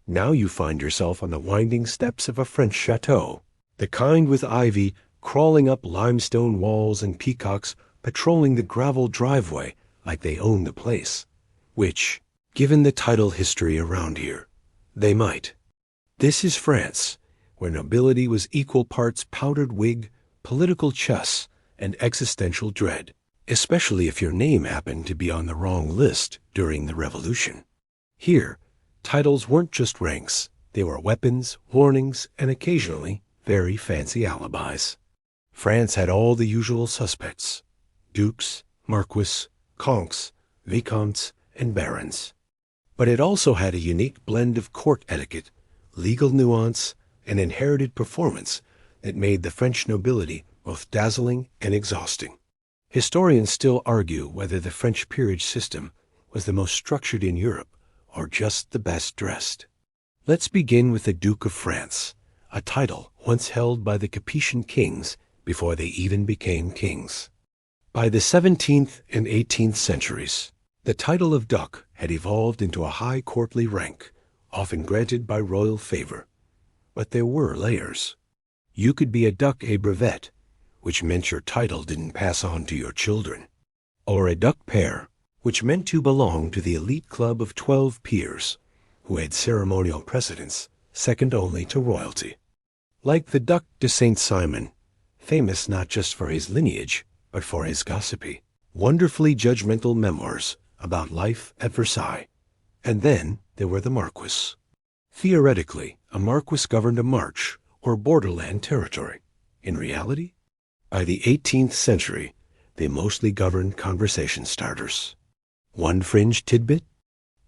Now you find yourself on the winding steps of a French chateau, the kind with ivy crawling up limestone walls and peacocks patrolling the gravel driveway like they own the place, which, given the title history around here, they might. This is France, where nobility was equal parts powdered wig, political chess, and existential dread, especially if your name happened to be on the wrong list during the Revolution. Here, titles weren't just ranks, they were weapons, warnings, and occasionally very fancy alibis. France had all the usual suspects: dukes, marquis, conques, vicomtes, and barons. But it also had a unique blend of court etiquette, legal nuance, and inherited performance that made the French nobility both dazzling and exhausting. Historians still argue whether the French peerage system was the most structured in Europe or just the best dressed. Let's begin with the Duke of France, a title once held by the Capetian kings before they even became kings. By the 17th and 18th centuries, the title of duc had evolved into a high courtly rank, often granted by royal favor. But there were layers. You could be a duc et brevet, which meant your title didn't pass on to your children, or a duc pair, which meant you belonged to the elite club of 12 peers, who had ceremonial precedence second only to royalty. Like the Duc de Saint-Simon, famous not just for his lineage, but for his gossipy, wonderfully judgmental memoirs about life at Versailles. And then there were the marquis. Theoretically, a marquis governed a march or borderland territory. In reality, by the 18th century, they mostly governed conversation starters. One fringe tidbit?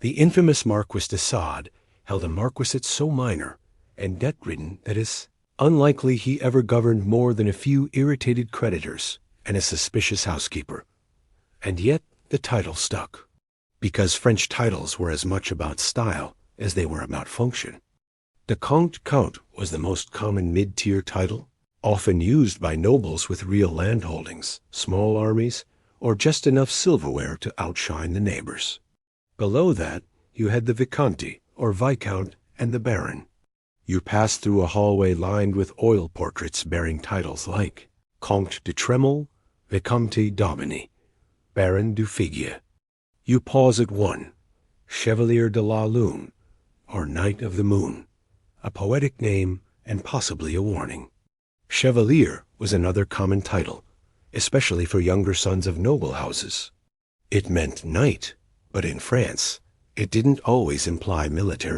The infamous Marquis de Sade held a marquisate so minor and debt-ridden that it's unlikely he ever governed more than a few irritated creditors and a suspicious housekeeper. And yet the title stuck, because French titles were as much about style as they were about function. The count was the most common mid-tier title, often used by nobles with real landholdings, small armies, or just enough silverware to outshine the neighbors. Below that, you had the Vicomte, or Viscount, and the Baron. You passed through a hallway lined with oil portraits bearing titles like Comte de Tremel, Vicomte d'Aubigny, Baron du Figuier. You pause at one, Chevalier de la Lune, or Knight of the Moon, a poetic name and possibly a warning. Chevalier was another common title, especially for younger sons of noble houses. It meant knight, but in France, it didn't always imply military